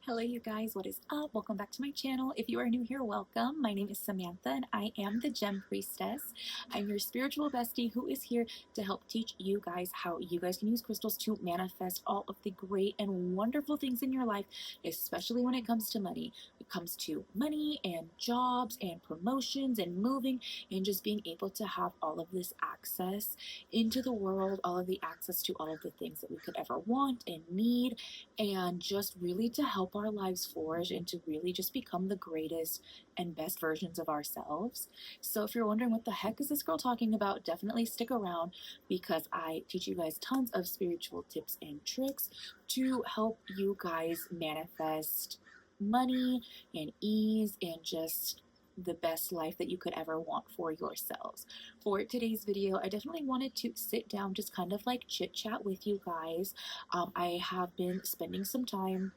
Hello you guys, what is up? Welcome back to my channel. If you are new here, welcome. My name is Samantha and I am the Gem Priestess. I'm your spiritual bestie who is here to help teach you guys how you guys can use crystals to manifest all of the great and wonderful things in your life, especially when it comes to money. It comes to money and jobs and promotions and moving and just being able to have all of this access into the world, all of the access to all of the things that we could ever want and need, and just really to help our lives flourish and to really just become the greatest and best versions of ourselves. So if you're wondering what the heck is this girl talking about, definitely stick around because I teach you guys tons of spiritual tips and tricks to help you guys manifest money and ease and just the best life that you could ever want for yourselves. For today's video, I definitely wanted to sit down, just kind of like chit chat with you guys. I have been spending some time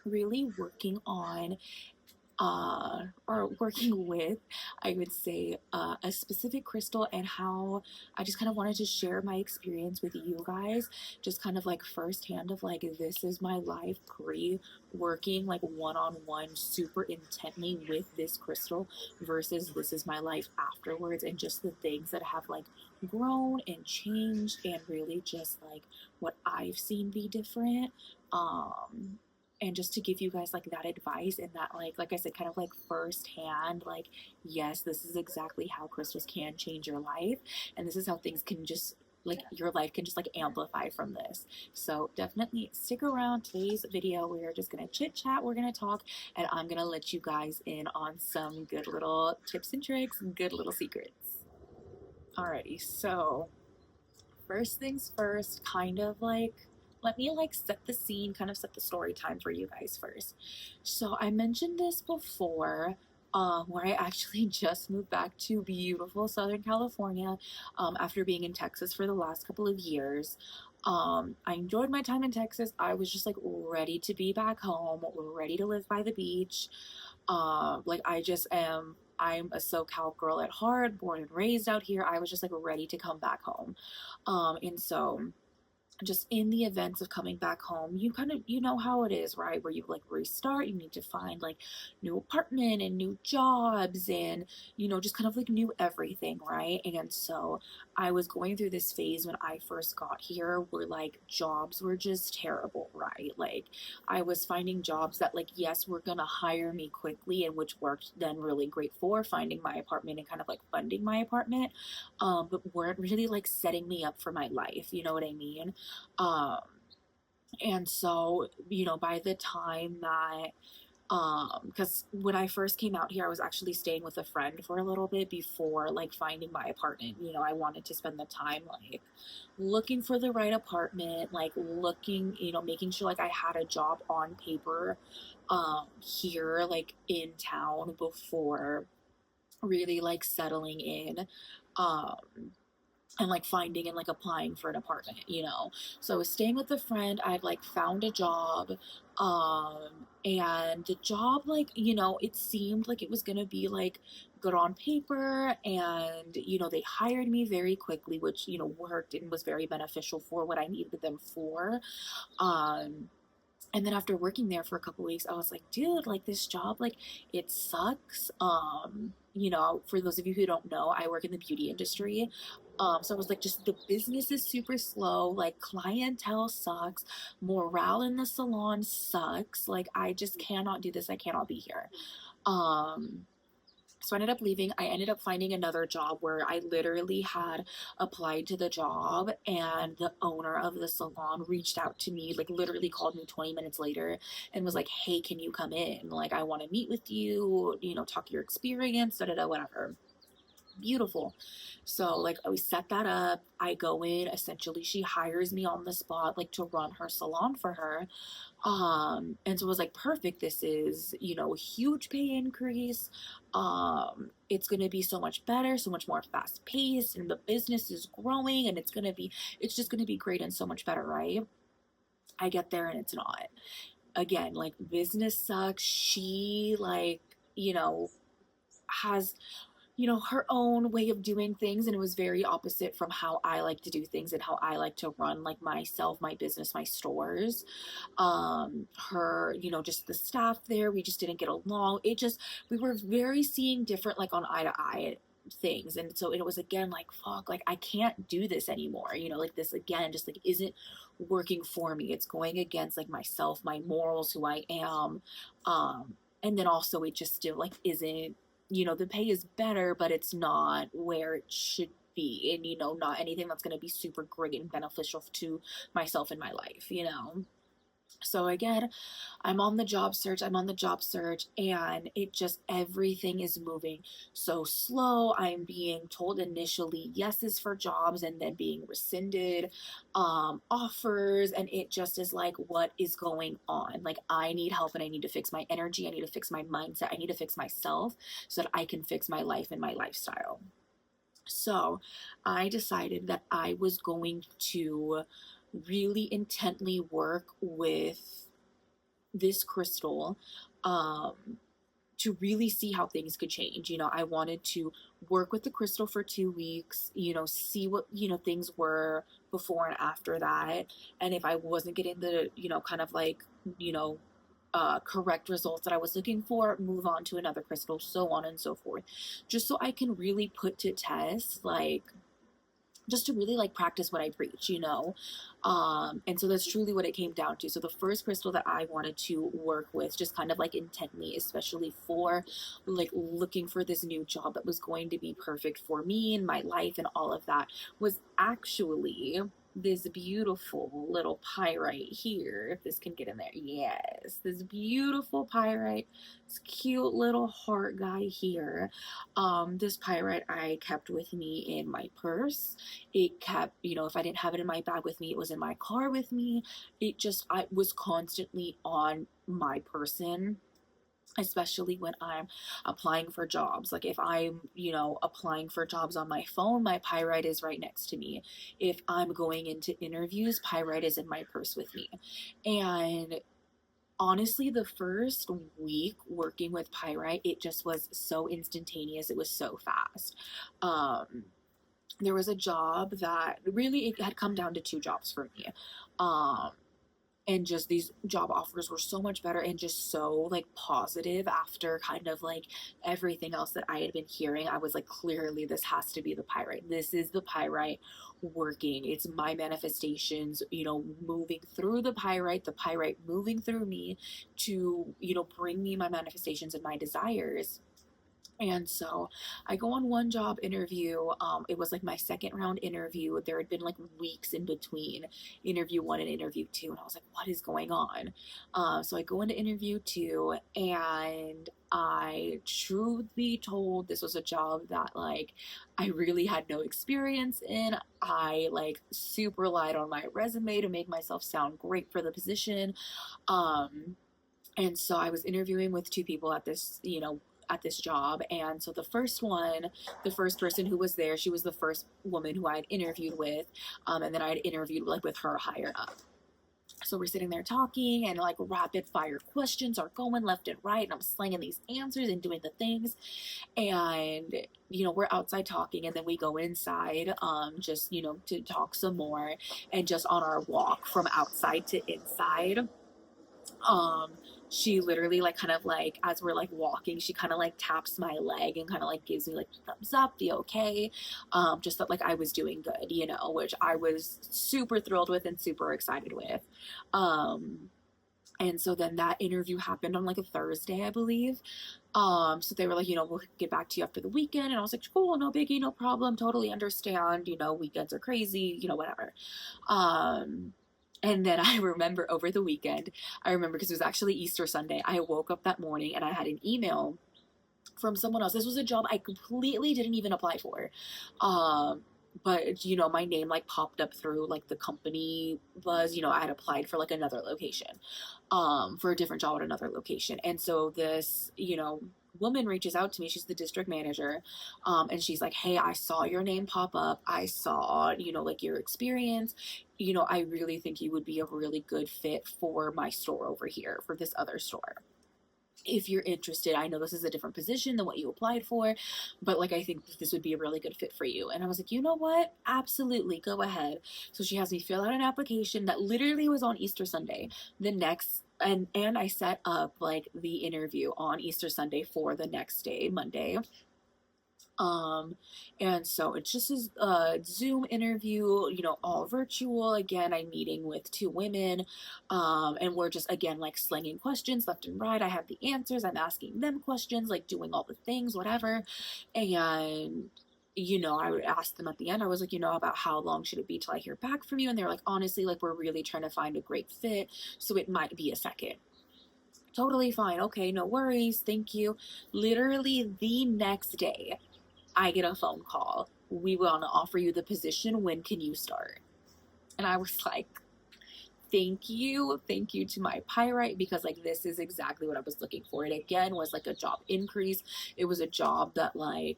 really working on or working with, I would say, a specific crystal, and how I just kind of wanted to share my experience with you guys, just kind of like firsthand of like, this is my life working like one-on-one super intently with this crystal versus this is my life afterwards, and just the things that have like grown and changed and really just like what I've seen be different. And just to give you guys like that advice and that like I said, kind of like firsthand, like, yes, this is exactly how crystals can change your life, and this is how things can just like your life can just like amplify from this. So definitely stick around. Today's video, we're just gonna chit chat, we're gonna talk, and I'm gonna let you guys in on some good little tips and tricks and good little secrets. Alrighty, so first things first, kind of like, let me like set the scene, kind of set the story time for you guys first. So I mentioned this before, where I actually just moved back to beautiful Southern California after being in Texas for the last couple of years. I enjoyed my time in Texas. I was just like ready to be back home, ready to live by the beach. Like I just am. I'm a SoCal girl at heart, born and raised out here. I was just like ready to come back home. And so just in the events of coming back home, you kind of, you know how it is, right? Where you like restart, you need to find like new apartment and new jobs and, you know, just kind of like new everything, right? And so I was going through this phase when I first got here where like jobs were just terrible, right? Like I was finding jobs that like, yes, were gonna hire me quickly, and which worked then really great for finding my apartment and kind of like funding my apartment, but weren't really like setting me up for my life, you know what I mean? Um, and so, you know, by the time that, because when I first came out here, I was actually staying with a friend for a little bit before like finding my apartment. You know, I wanted to spend the time like looking for the right apartment, like looking, you know, making sure like I had a job on paper, here, like in town before really like settling in. Um, and like finding and like applying for an apartment, you know. So I was staying with a friend. I'd like found a job, and the job, like, you know, it seemed like it was gonna be like good on paper, and you know, they hired me very quickly, which, you know, worked and was very beneficial for what I needed them for. um and then after working there for a couple weeks, I was like, dude, like this job, like it sucks. You know, for those of you who don't know, I work in the beauty industry. So I was like, just the business is super slow, like clientele sucks, morale in the salon sucks. Like I just cannot do this. I cannot be here. Um, so I ended up leaving. I ended up finding another job where I literally had applied to the job, and the owner of the salon reached out to me, like literally called me 20 minutes later and was like, hey, can you come in? Like, I want to meet with you know, talk your experience, da da da, whatever. Beautiful. So like we set that up. I go in, essentially she hires me on the spot, like to run her salon for her. And so it was like, perfect, this is, you know, a huge pay increase. It's gonna be so much better, so much more fast paced, and the business is growing, and it's just gonna be great and so much better, right? I get there and it's not. Again, like business sucks. She like, you know, has her own way of doing things, and it was very opposite from how I like to do things and how I like to run like myself, my business, my stores. Her, just the staff there, we just didn't get along. We were very seeing different, like on eye to eye things. And so it was again like, fuck, like I can't do this anymore. Like this again just like isn't working for me. It's going against like myself, my morals, who I am. And then also it just still like isn't, the pay is better, but it's not where it should be. And, not anything that's going to be super great and beneficial to myself in my life. So again, I'm on the job search, and it just, everything is moving so slow. I'm being told initially yeses for jobs and then being rescinded offers, and it just is like, what is going on? Like, I need help, and I need to fix my energy, I need to fix my mindset, I need to fix myself so that I can fix my life and my lifestyle. So I decided that I was going to really intently work with this crystal, to really see how things could change. I wanted to work with the crystal for 2 weeks, see what, things were before and after that. And if I wasn't getting the, kind of like, correct results that I was looking for, move on to another crystal, so on and so forth. Just so I can really put to test, like, just to really like practice what I preach. And so that's truly what it came down to. So the first crystal that I wanted to work with, just kind of like intently, especially for like looking for this new job that was going to be perfect for me and my life and all of that, was actually this beautiful little pyrite here. If this can get in there, yes, this beautiful pyrite, this cute little heart guy here. This pyrite I kept with me in my purse. It kept, if I didn't have it in my bag with me, it was in my car with me. I was constantly on my person, especially when I'm applying for jobs. Like if I'm, applying for jobs on my phone, my pyrite is right next to me. If I'm going into interviews, pyrite is in my purse with me. And honestly, the first week working with pyrite, it just was so instantaneous. It was so fast. There was a job that really, it had come down to 2 jobs for me. And just these job offers were so much better and just so like positive after kind of like everything else that I had been hearing. I was like, clearly this has to be the pyrite. This is the pyrite working. It's my manifestations, moving through the pyrite moving through me to, bring me my manifestations and my desires. And so I go on one job interview. It was like my second round interview. There had been like weeks in between interview 1 and interview 2. And I was like, what is going on? So I go into interview 2, and I, truth be told, this was a job that like I really had no experience in. I like super lied on my resume to make myself sound great for the position. And so I was interviewing with 2 people at this job. And so the first person who was there, she was the first woman who I had interviewed with. And then I had interviewed like with her higher up. So we're sitting there talking, and like rapid fire questions are going left and right, and I'm slinging these answers and doing the things. And, we're outside talking, and then we go inside, just, to talk some more. And just on our walk from outside to inside, she literally like kind of like, as we're like walking, she kind of like taps my leg and kind of like gives me like thumbs up, the okay, just that like I was doing good, which I was super thrilled with and super excited with. And so then that interview happened on like a Thursday, I believe. So they were like, we'll get back to you after the weekend. And I was like, cool, no biggie, no problem, totally understand, weekends are crazy, whatever. And then I remember over the weekend, because it was actually Easter Sunday, I woke up that morning and I had an email from someone else. This was a job I completely didn't even apply for. But, my name like popped up through like the company buzz. I had applied for like another location, for a different job at another location. And so this, woman reaches out to me. She's the district manager. And she's like, hey, I saw your name pop up. I saw, like your experience. I really think you would be a really good fit for my store over here, for this other store. if you're interested, I know this is a different position than what you applied for, but like I think this would be a really good fit for you. And I was like, you know what? Absolutely, go ahead. So she has me fill out an application that literally was on Easter Sunday. The next and I set up like the interview on Easter Sunday for the next day, Monday. Um, and so it's just a Zoom interview, you know, all virtual. Again, I'm meeting with two women, and we're just again like slinging questions left and right. I have the answers, I'm asking them questions, like doing all the things, whatever. And you know, I would ask them at the end, I was like, you know, about how long should it be till I hear back from you? And they're like, honestly, like we're really trying to find a great fit, so it might be a second. Totally fine. Okay, no worries. Thank you. Literally the next day, I get a phone call. We want to offer you the position. When can you start? And I was like, thank you. Thank you to my Pyrite, because like this is exactly what I was looking for. It again was like a job increase. It was a job that like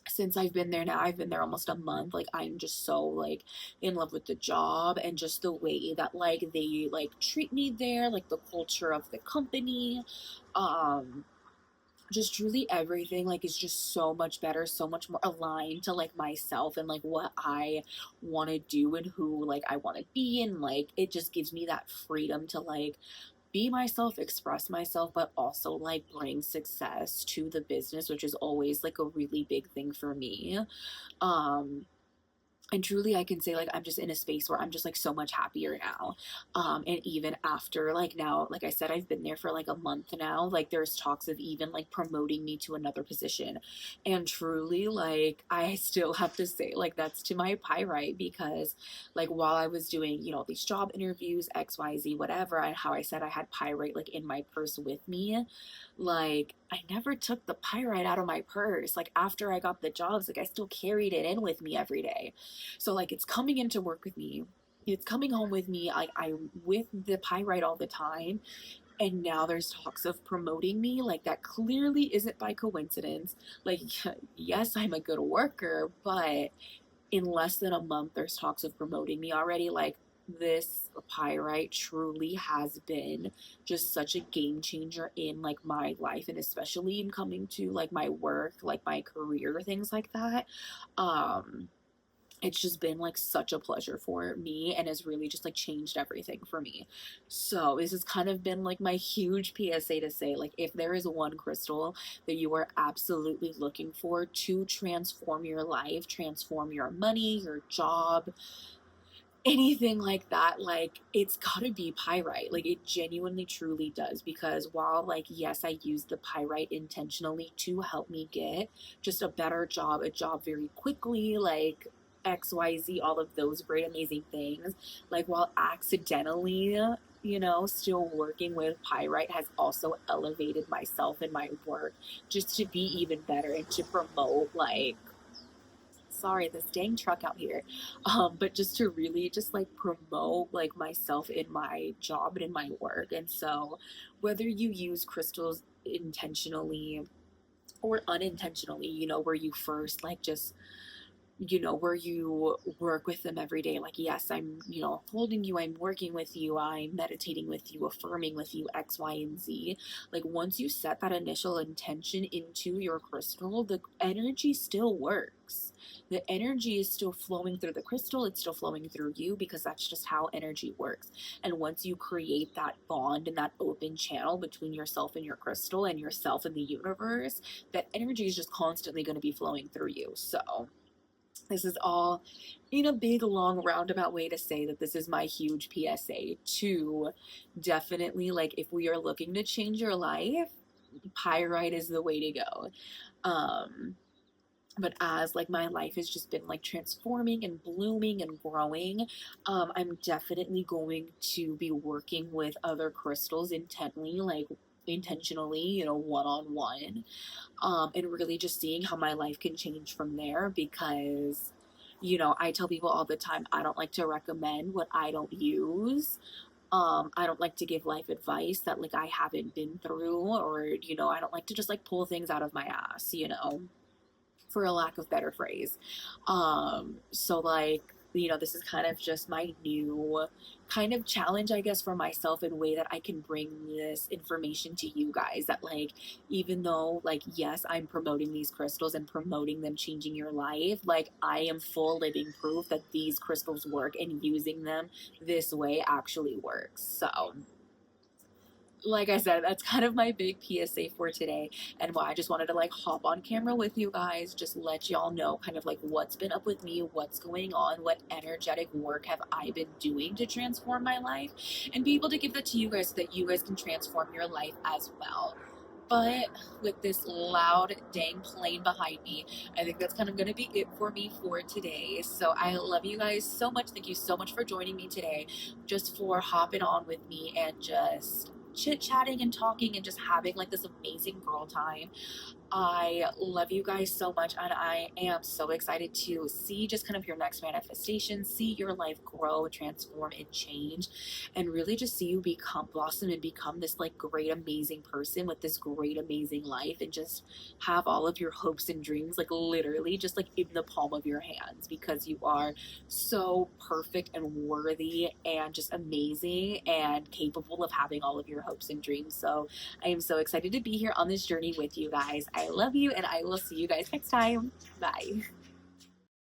since I've been there now, I've been there almost a month. Like I'm just so like in love with the job and just the way that like they like treat me there, like the culture of the company. Um just truly everything like is just so much better, so much more aligned to like myself and like what I want to do and who like I want to be, and like it just gives me that freedom to like be myself, express myself, but also like bring success to the business, which is always like a really big thing for me. um and truly I can say like I'm just in a space where I'm just like so much happier now. And even after like now, like I said, I've been there for like a month now, like there's talks of even like promoting me to another position. And truly like I still have to say like that's to my Pyrite, because like while I was doing, you know, these job interviews, XYZ, whatever, and how I said I had Pyrite like in my purse with me, like I never took the Pyrite out of my purse. Like after I got the jobs, like I still carried it in with me every day. So like it's coming into work with me. It's coming home with me. I'm with the Pyrite all the time. And now there's talks of promoting me. Like that clearly isn't by coincidence. Like, yes, I'm a good worker, but in less than a month, there's talks of promoting me already. Like this Pyrite truly has been just such a game changer in like my life, and especially in coming to like my work, like my career, things like that. Um, it's just been like such a pleasure for me and has really just like changed everything for me. So this has kind of been like my huge PSA to say like if there is one crystal that you are absolutely looking for to transform your life, transform your money, your job, anything like that, like it's gotta be Pyrite. Like it genuinely truly does, because while like yes, I use the Pyrite intentionally to help me get just a better job, a job very quickly, like XYZ, all of those great amazing things, like while accidentally, you know, still working with Pyrite has also elevated myself and my work just to be even better and to promote like, sorry, this dang truck out here, but just to really just like promote like myself in my job and in my work. And so whether you use crystals intentionally or unintentionally, you know, where you first like just, you know, where you work with them every day, like yes, I'm, you know, holding you, I'm working with you, I'm meditating with you, affirming with you, X, Y, and Z. Like once you set that initial intention into your crystal, the energy still works. The energy is still flowing through the crystal, it's still flowing through you, because that's just how energy works. And once you create that bond and that open channel between yourself and your crystal and yourself and the universe, that energy is just constantly going to be flowing through you. So this is all in a big, long, roundabout way to say that this is my huge PSA to definitely, like, if we are looking to change your life, Pyrite is the way to go. Um, but as like my life has just been like transforming and blooming and growing, I'm definitely going to be working with other crystals intently, like intentionally, you know, one on one, and really just seeing how my life can change from there. Because, you know, I tell people all the time, I don't like to recommend what I don't use. I don't like to give life advice that like I haven't been through, or, you know, I don't like to just like pull things out of my ass, you know, for a lack of better phrase. So like you know, this is kind of just my new kind of challenge, I guess, for myself in a way that I can bring this information to you guys, that like, even though like, yes, I'm promoting these crystals and promoting them changing your life, like I am full living proof that these crystals work, and using them this way actually works. So like I said, that's kind of my big PSA for today, and why I just wanted to like hop on camera with you guys, just let y'all know kind of like what's been up with me, what's going on, what energetic work have I been doing to transform my life, and be able to give that to you guys so that you guys can transform your life as well. But with this loud dang plane behind me, I think that's kind of going to be it for me for today. So I love you guys so much. Thank you so much for joining me today, just for hopping on with me and just chit chatting and talking and just having like this amazing girl time. I love you guys so much, and I am so excited to see just kind of your next manifestation, see your life grow, transform, and change, and really just see you become blossom and become this like great, amazing person with this great, amazing life, and just have all of your hopes and dreams like literally just like in the palm of your hands, because you are so perfect and worthy and just amazing and capable of having all of your hopes and dreams. So I am so excited to be here on this journey with you guys. I love you, and I will see you guys next time. Bye.